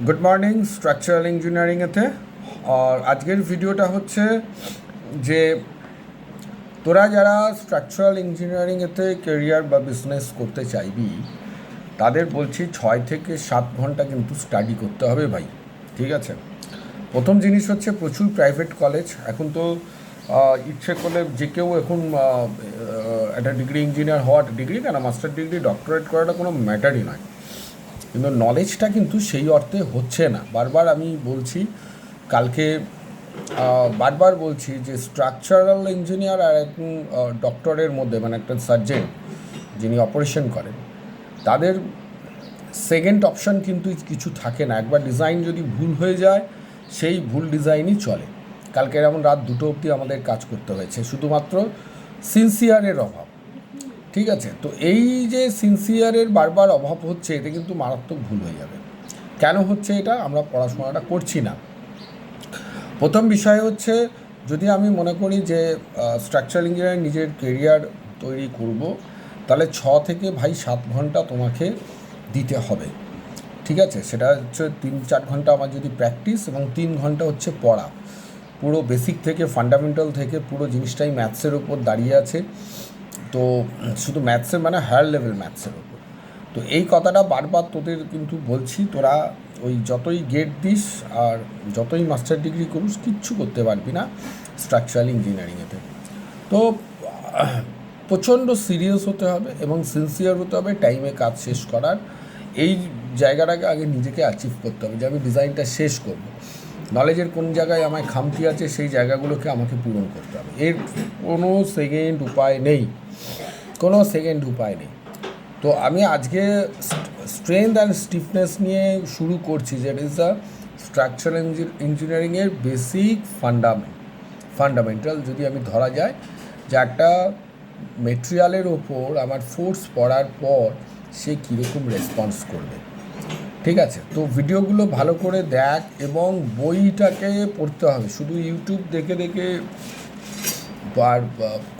Good morning structural ইঞ্জিনিয়ারিংয়েতে। আর আজকের ভিডিওটা হচ্ছে যে তোরা যারা স্ট্রাকচারাল ইঞ্জিনিয়ারিংয়েতে কেরিয়ার বা বিজনেস করতে চাইবি তাদের বলছি 6 থেকে 7 ঘন্টা কিন্তু স্টাডি করতে হবে ভাই, ঠিক আছে। প্রথম জিনিস হচ্ছে প্রচুর প্রাইভেট কলেজ এখন তো ইচ্ছে করলে যে কেউ এখন একটা ডিগ্রি ইঞ্জিনিয়ার হওয়ার, ডিগ্রি কেন মাস্টার ডিগ্রি ডক্টরেট করাটা কোনো ম্যাটারই নয়, কিন্তু নলেজটা কিন্তু সেই অর্থে হচ্ছে না। বারবার আমি বলছি, কালকে বারবার বলছি যে স্ট্রাকচারাল ইঞ্জিনিয়ার আর একজন ডক্টরের মধ্যে, মানে একটা সার্জেন যিনি অপারেশন করেন, তাদের সেকেন্ড অপশান কিন্তু কিছু থাকে না। একবার ডিজাইন যদি ভুল হয়ে যায় সেই ভুল ডিজাইনই চলে। কালকে যেমন রাত 2টো অবধি আমাদের কাজ করতে হয়েছে, শুধুমাত্র সিনসিয়ারের অভাব, ঠিক আছে। তো এই যে সিনসিয়ারের বারবার অভাব হচ্ছে, এতে কিন্তু মারাত্মক ভুল হয়ে যাবে। কেন হচ্ছে এটা? আমরা পড়াশোনাটা করছি না। প্রথম বিষয় হচ্ছে, যদি আমি মনে করি যে স্ট্রাকচারাল ইঞ্জিনিয়ারিং নিজের কেরিয়ার তৈরি করব, তাহলে 6 থেকে 7 ঘন্টা তোমাকে দিতে হবে, ঠিক আছে। সেটা হচ্ছে 3-4 ঘন্টা আমার যদি প্র্যাকটিস এবং 3 ঘন্টা হচ্ছে পড়া। পুরো বেসিক থেকে ফান্ডামেন্টাল থেকে পুরো জিনিসটাই ম্যাথসের ওপর দাঁড়িয়ে আছে। তো শুধু ম্যাথসের মানে হায়ার লেভেল ম্যাথসের ওপর। তো এই কথাটা বারবার তোদের কিন্তু বলছি, তোরা ওই যতই গেট দিস আর যতই মাস্টার ডিগ্রি করিস কিচ্ছু করতে পারবি না স্ট্রাকচারাল ইঞ্জিনিয়ারিংয়েতে। তো প্রচণ্ড সিরিয়াস হতে হবে এবং সিনসিয়ার হতে হবে টাইমে কাজ শেষ করার। এই জায়গাটাকে আগে নিজেকে অ্যাচিভ করতে হবে যে আমি ডিজাইনটা শেষ করব। নলেজের কোন জায়গায় আমায় খামতি আছে সেই জায়গাগুলোকে আমাকে পূরণ করতে হবে। এর কোনো সেকেন্ড উপায় নেই, কোনো সেকেন্ড উপায় নেই। তো আমি আজকে স্ট্রেংথ অ্যান্ড স্টিফনেস নিয়ে শুরু করছি, যেট ইজ দ্য স্ট্রাকচারাল ইঞ্জিনিয়ারিংয়ের বেসিক ফান্ডামেন্টাল। যদি আমি ধরা যায় যে একটা মেটেরিয়ালের ওপর আমার ফোর্স পড়ার পর সে কীরকম রেসপন্স করবে, ঠিক আছে। তো ভিডিওগুলো ভালো করে দেখ এবং বইটাকে পড়তে হবে। শুধু ইউটিউব দেখে দেখে আর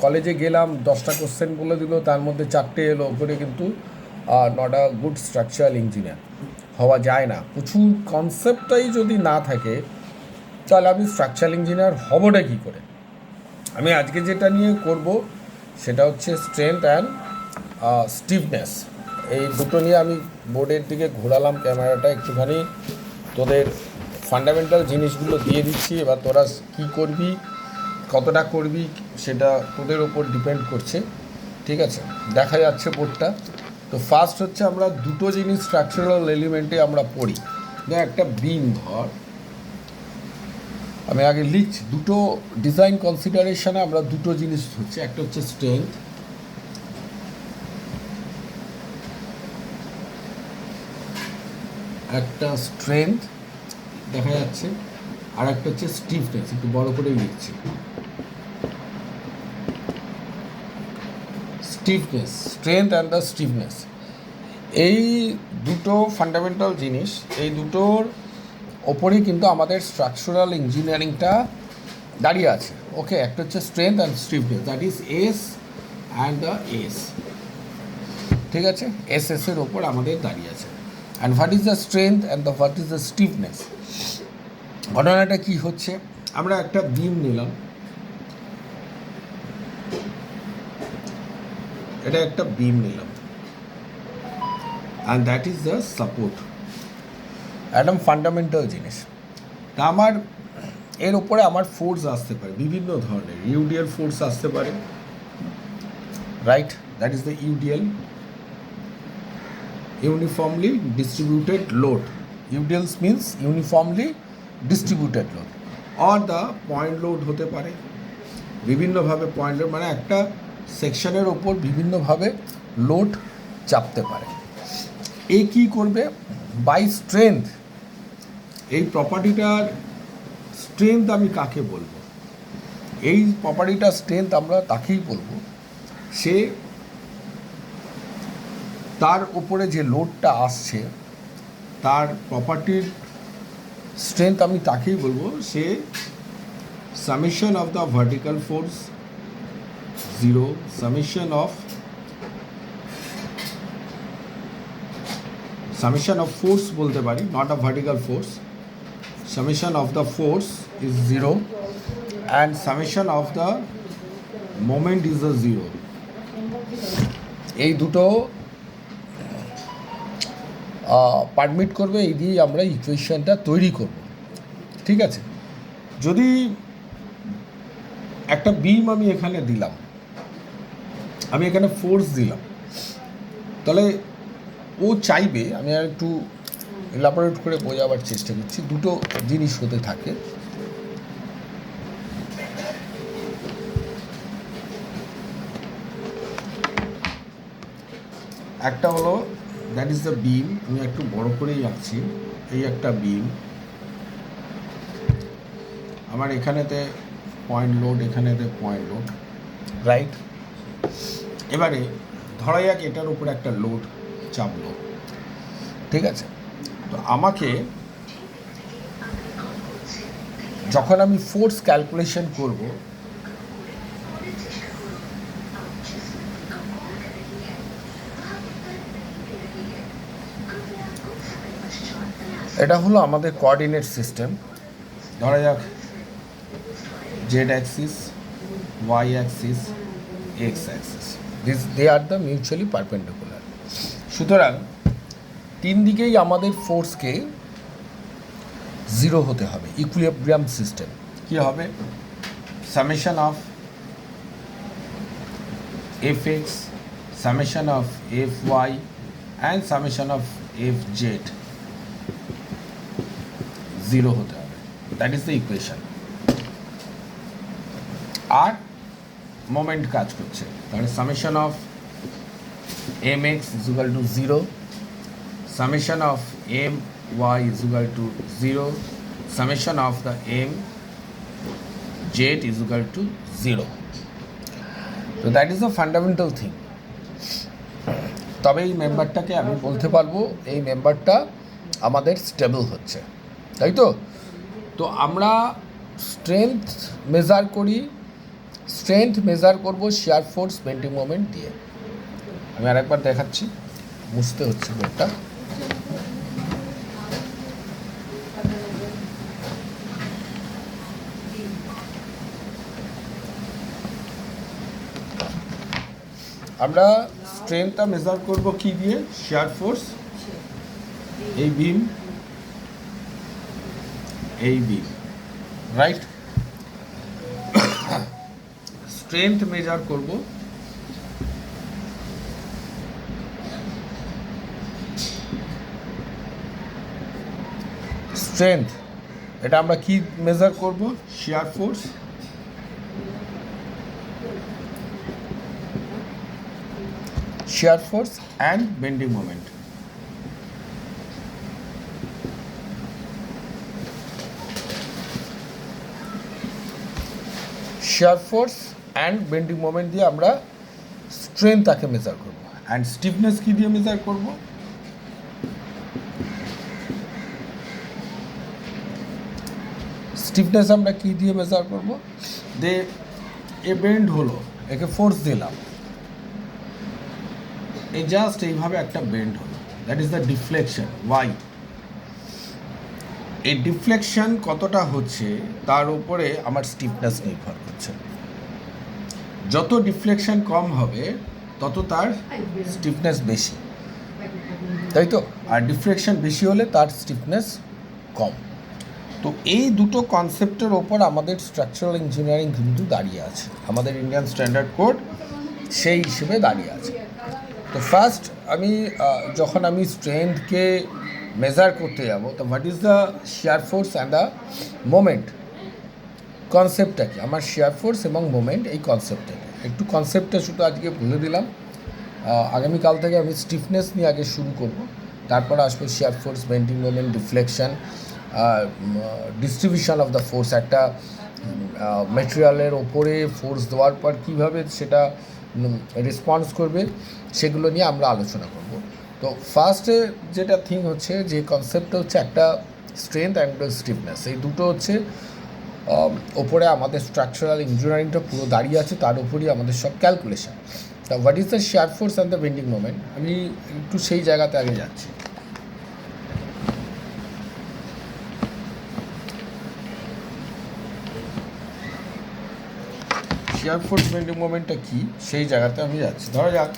কলেজে গেলাম 10টা কোশ্চেন বলে দিল, তার মধ্যে 4টে এলো করে, কিন্তু not a good structural engineer হওয়া যায় না। প্রচুর কনসেপ্টটাই যদি না থাকে তাহলে আমি স্ট্রাকচারাল ইঞ্জিনিয়ার হবটা কী করে? আমি আজকে যেটা নিয়ে করব সেটা হচ্ছে স্ট্রেংথ অ্যান্ড স্টিফনেস। এই দুটো নিয়ে আমি বোর্ডের দিকে ঘোরালাম ক্যামেরাটা একটুখানি, তোদের ফান্ডামেন্টাল জিনিসগুলো দিয়ে দিচ্ছি। এবার তোরা কী করবি, কতটা করবি, সেটা তোদের ওপর ডিপেন্ড করছে, ঠিক আছে। দেখা যাচ্ছে বোর্ডটা। তো ফার্স্ট হচ্ছে আমরা দুটো জিনিস স্ট্রাকচারাল এলিমেন্টে আমরা পড়ি। একটা বিম ধর, আমি আগে লিখছি, দুটো ডিজাইন কনসিডারেশনে আমরা দুটো জিনিস হচ্ছে, একটা হচ্ছে স্ট্রেংথ, একটা স্ট্রেংথ দেখা যাচ্ছে, আর একটা হচ্ছে স্টিফনেস। একটু বড় করেই লিখছি, stiffness, strength and the stiffness. এই দুটো ফান্ডামেন্টাল জিনিস, এই দুটোর ওপরেই কিন্তু আমাদের স্ট্রাকচারাল ইঞ্জিনিয়ারিংটা দাঁড়িয়ে আছে। ওকে, একটা হচ্ছে strength and stiffness, that is S and the S, ঠিক আছে। এর ওপর আমাদের দাঁড়িয়ে আছে। And what is the strength and the what is the stiffness? ঘটনাটা কী হচ্ছে, আমরা একটা বিম নিলাম, এটা একটা বিম নিলাম, and that is the support, একদম ফান্ডামেন্টাল জিনিস। তা আমার এর ওপরে আমার ফোর্স আসতে পারে বিভিন্ন ধরনের, ইউডিএল ফোর্স আসতে পারে, right, that is the UDL, uniformly distributed load. UDLs means uniformly distributed load, or the point load হতে পারে। বিভিন্নভাবে পয়েন্ট লোড মানে একটা সেকশনের ওপর বিভিন্নভাবে লোড চাপতে পারে। এই কী করবে? বাই স্ট্রেংথ, এই প্রপার্টিটার স্ট্রেংথ আমি কাকে বলবো? এই প্রপার্টিটার স্ট্রেংথ আমরা তাকেই বলবো, সে তার ওপরে যে লোডটা আসছে তার প্রপার্টির স্ট্রেংথ আমি তাকেই বলবো, সে summation of the vertical force 0, summation of summation of force বলতে পারি, not a vertical force. Summation of the force is 0 and summation of the moment is a 0। এই দুটো পারমিট করবে, এই দিয়েই আমরা ইকুয়েশনটা তৈরি করব। ঠিক আছে, যদি একটা বিম আমি এখানে দিলাম, আমি এখানে ফোর্স দিলাম, তাহলে ও চাইবে, আমি আর একটু এলাবোরেট করে বোঝাবার চেষ্টা করছি, দুটো জিনিস হতে থাকে। একটা হলো দ্যাট ইজ দ্য বিম, আমি একটু বড় করেই রাখছি, এই একটা বিম, আমার এখানেতে পয়েন্ট লোড, এখানেতে পয়েন্ট লোড, রাইট। এবারে ধরা যাক এটার উপরে একটা লোড চাপলো, ঠিক আছে। তো আমাকে যখন আমি ফোর্স ক্যালকুলেশন করব, এটা হলো আমাদের কোঅর্ডিনেট সিস্টেম। ধরা যাক Z axis, Y axis, X axis, they are the mutually perpendicular. সুতরাং তিন দিকেই আমাদের ফোর্সকে 0 হতে হবে। ইকুইলিব্রিয়াম সিস্টেম কী হবে? Summation of F X, summation of F Y and summation of F Z 0 হতে হবে। That is the equation. আর মোমেন্ট কাজ করছে, তাহলে summation of M X is equal to 0, summation of m y is equal to 0, summation of the m z is equal to 0. So that is the fundamental thing. তবে এই মেম্বারটাকে আমি বলতে পারবো এই মেম্বারটা আমাদের স্টেবল হচ্ছে, তাই তো? তো আমরা স্ট্রেংথ মেজার করি, স্ট্রেংথ মেজার করবো শিয়ার ফোর্স বেন্ডিং মোমেন্ট দিয়ে। আমি আরেকবার দেখাচ্ছি, মুছতে হচ্ছে বোর্ডটা। আমরা স্ট্রেংথটা মেজার করব কি দিয়ে? শিয়ার ফোর্স, এই বিম, এই বিম, রাইট। স্ট্রেংথ মেজার করব স্ট্রেংথ, এটা আমরা কি মেজার করব? Shear force, shear force and bending moment. Shear force and bending moment দিয়ে আমরা স্ট্রেংথটাকে মেজার করব। অ্যান্ড স্টিফনেস কি দিয়ে মেজার করব? স্টিফনেস আমরা কি দিয়ে মেজার করব? এ বেন্ড হলো, একে ফোর্স দিলাম, এই জাস্ট এইভাবে একটা বেন্ড হলো, that is the deflection, Y. এই ডিফ্লেকশন কতটা হচ্ছে তার উপরে আমার স্টিফনেস নির্ভর করছে। যত ডিফ্লেকশন কম হবে তত তার স্টিফনেস বেশি, তাই তো? আর ডিফ্লেকশন বেশি হলে তার স্টিফনেস কম। তো এই দুটো কনসেপ্টের ওপর আমাদের স্ট্রাকচারাল ইঞ্জিনিয়ারিং কিন্তু দাঁড়িয়ে আছে, আমাদের ইন্ডিয়ান স্ট্যান্ডার্ড কোড সেই হিসেবে দাঁড়িয়ে আছে। তো ফার্স্ট যখন আমি স্ট্রেংথকে মেজার করতে যাব, তো what is the shear force and the moment, কনসেপ্টটা কি? আমার শিয়ার ফোর্স এবং মোমেন্ট, এই কনসেপ্টটা একটু কনসেপ্টটা শুধু আজকে বলে দিলাম। আগামীকাল থেকে আমি স্টিফনেস নিয়ে আগে শুরু করব, তারপর আসবে shear force, bending moment, deflection, distribution of the force. একটা মেটেরিয়ালের ওপরে ফোর্স দেওয়ার পর কীভাবে সেটা রেসপন্স করবে সেগুলো নিয়ে আমরা আলোচনা করব। তো ফার্স্টে যেটা থিং হচ্ছে, যে কনসেপ্টটা হচ্ছে একটা স্ট্রেংথ অ্যান্ড স্টিফনেস, এই দুটো হচ্ছে ওপরে আমাদের স্ট্রাকচারাল ইঞ্জিনিয়ারিংটা পুরো দাঁড়িয়ে আছে, তার উপরই আমাদের সব ক্যালকুলেশন। তা what is the shear force and the bending moment, আমি একটু সেই জায়গাতে আগে যাচ্ছি। শিয়ার ফোর্স বেন্ডিং মোমেন্টটা কী সেই জায়গাতে আমি যাচ্ছি। ধরা যাক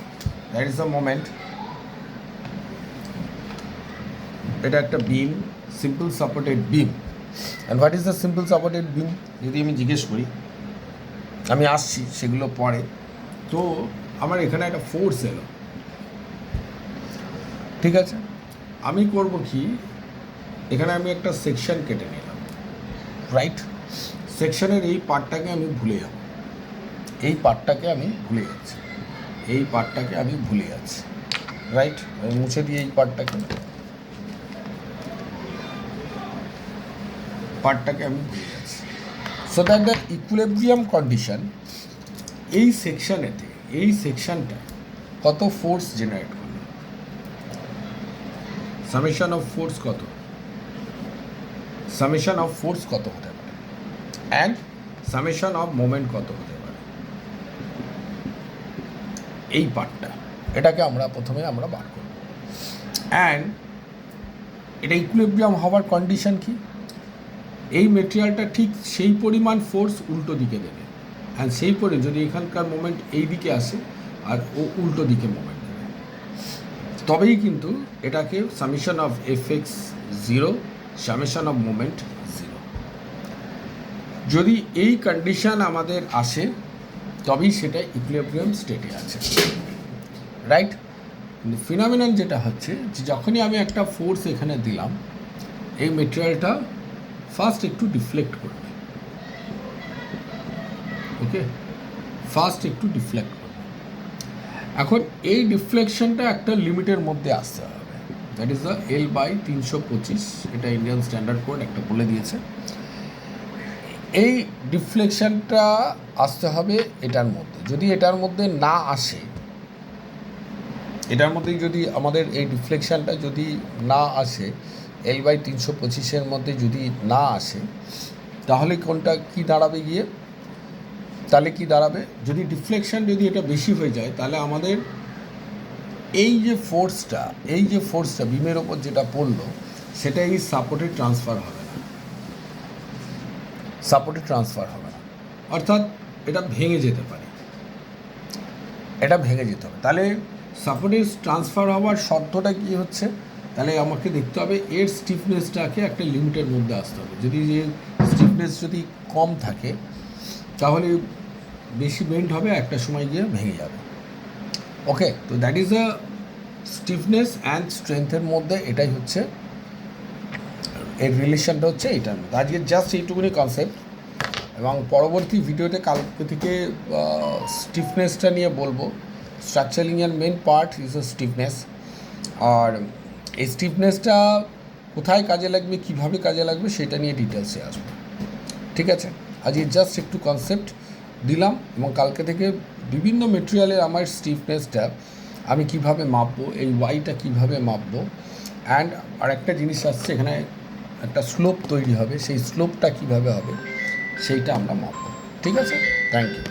দ্যাট ইজ দ্য মোমেন্ট, এটা একটা beam, simple supported beam. And what is the simple supported beam যদি আমি জিজ্ঞেস করি, আমি আসছি সেগুলো পরে। তো আমার এখানে একটা ফোর্স এলো, ঠিক আছে, আমি করব কি, এখানে আমি একটা সেকশন কেটে নিলাম, রাইট। সেকশনের এই পার্টটাকে আমি ভুলে যাব, এই পার্টটাকে আমি ভুলে যাচ্ছি, এই পার্টটাকে আমি ভুলে যাচ্ছি, রাইট। আমি মুছে দিয়ে এই পার্টটাকে আমি ভুলে যাচ্ছি। So that the equilibrium condition এই সেকশনেতে, এই সেকশনটা কত ফোর্স জেনারেট করবে, সামেশন অফ ফোর্স কত, সামেশন অফ ফোর্স কত হতে পারে, অ্যান্ড সামেশন অফ মোমেন্ট কত হতে পারে, এই পার্টটা, এটাকে প্রথমে আমরা বার করব। অ্যান্ড এটা ইকুইলিব্রিয়াম হওয়ার কন্ডিশন কি, এই মেটেরিয়ালটা ঠিক সেই পরিমাণ ফোর্স উল্টো দিকে দেবে, অ্যান্ড সেই যদি এখানকার মোমেন্ট এই দিকে আসে আর ও উল্টো দিকে মোমেন্ট দেবে, তবেই কিন্তু এটাকে summation of FX 0, summation of moment 0। যদি এই কন্ডিশন আমাদের আসে তবেই সেটা ইকুইলিব্রিয়াম স্টেটে আছে, রাইট। কিন্তু ফিনোমিনন যেটা হচ্ছে যে যখনই আমি একটা ফোর্স এখানে দিলাম, এই মেটেরিয়ালটা ফার্স্ট একটু ডিফ্লেক্ট করবে, ওকে, ফার্স্ট একটু ডিফ্লেক্ট করবে। এখন এই ডিফ্লেকশনটা একটা লিমিটের মধ্যে আসতে হবে, দ্যাট ইজ দ্য L/325, এটা ইন্ডিয়ান স্ট্যান্ডার্ড কোড একটা বলে দিয়েছে। এই ডিফ্লেকশনটা আসতে হবে এটার মধ্যে, যদি এটার মধ্যে না আসে, এটার মধ্যে যদি আমাদের এই ডিফ্লেকশনটা যদি না আসে, L/325 মধ্যে যদি না আসে, তাহলে কোনটা কি দাঁড়াবে গিয়ে, তাহলে কি দাঁড়াবে, যদি ডিফ্লেকশন যদি এটা বেশি হয়ে যায়, তাহলে আমাদের এই যে ফোর্সটা বিমের ওপর যেটা পড়লো, সেটা এই সাপোর্টে ট্রান্সফার হবে না, অর্থাৎ এটা ভেঙে যেতে পারে, তাহলে সাপোর্টে ট্রান্সফার হওয়ার শর্তটা কি হচ্ছে, তাহলে আমাকে দেখতে হবে এর স্টিফনেসটাকে একটা লিমিটের মধ্যে আসতে হবে। যদি যে স্টিফনেস যদি কম থাকে তাহলে বেশি বেন্ড হবে, একটা সময় গিয়ে ভেঙে যাবে, ওকে। তো that is the stiffness and স্ট্রেংথের মধ্যে এটাই হচ্ছে এর রিলেশনটা হচ্ছে এইটার মধ্যে। আজকে জাস্ট এইটুকুনি কনসেপ্ট, এবং পরবর্তী ভিডিওতে কালকে থেকে স্টিফনেসটা নিয়ে বলবো। স্ট্রাকচারিংয়ের main part is the stiffness, আর এই স্টিফনেসটা কোথায় কাজে লাগবে, কীভাবে কাজে লাগবে, সেটা নিয়ে ডিটেলসে আসবে, ঠিক আছে। আজকে জাস্ট একটু কনসেপ্ট দিলাম, এবং কালকে থেকে বিভিন্ন মেটেরিয়ালের আমার স্টিফনেসটা আমি কিভাবে মাপবো, এই ওয়াইটা কিভাবে মাপবো, অ্যান্ড আরেকটা জিনিস আসছে, এখানে একটা স্লোপ তৈরি হবে, সেই স্লোপটা কিভাবে হবে সেইটা আমরা মাপবো, ঠিক আছে। Thank you.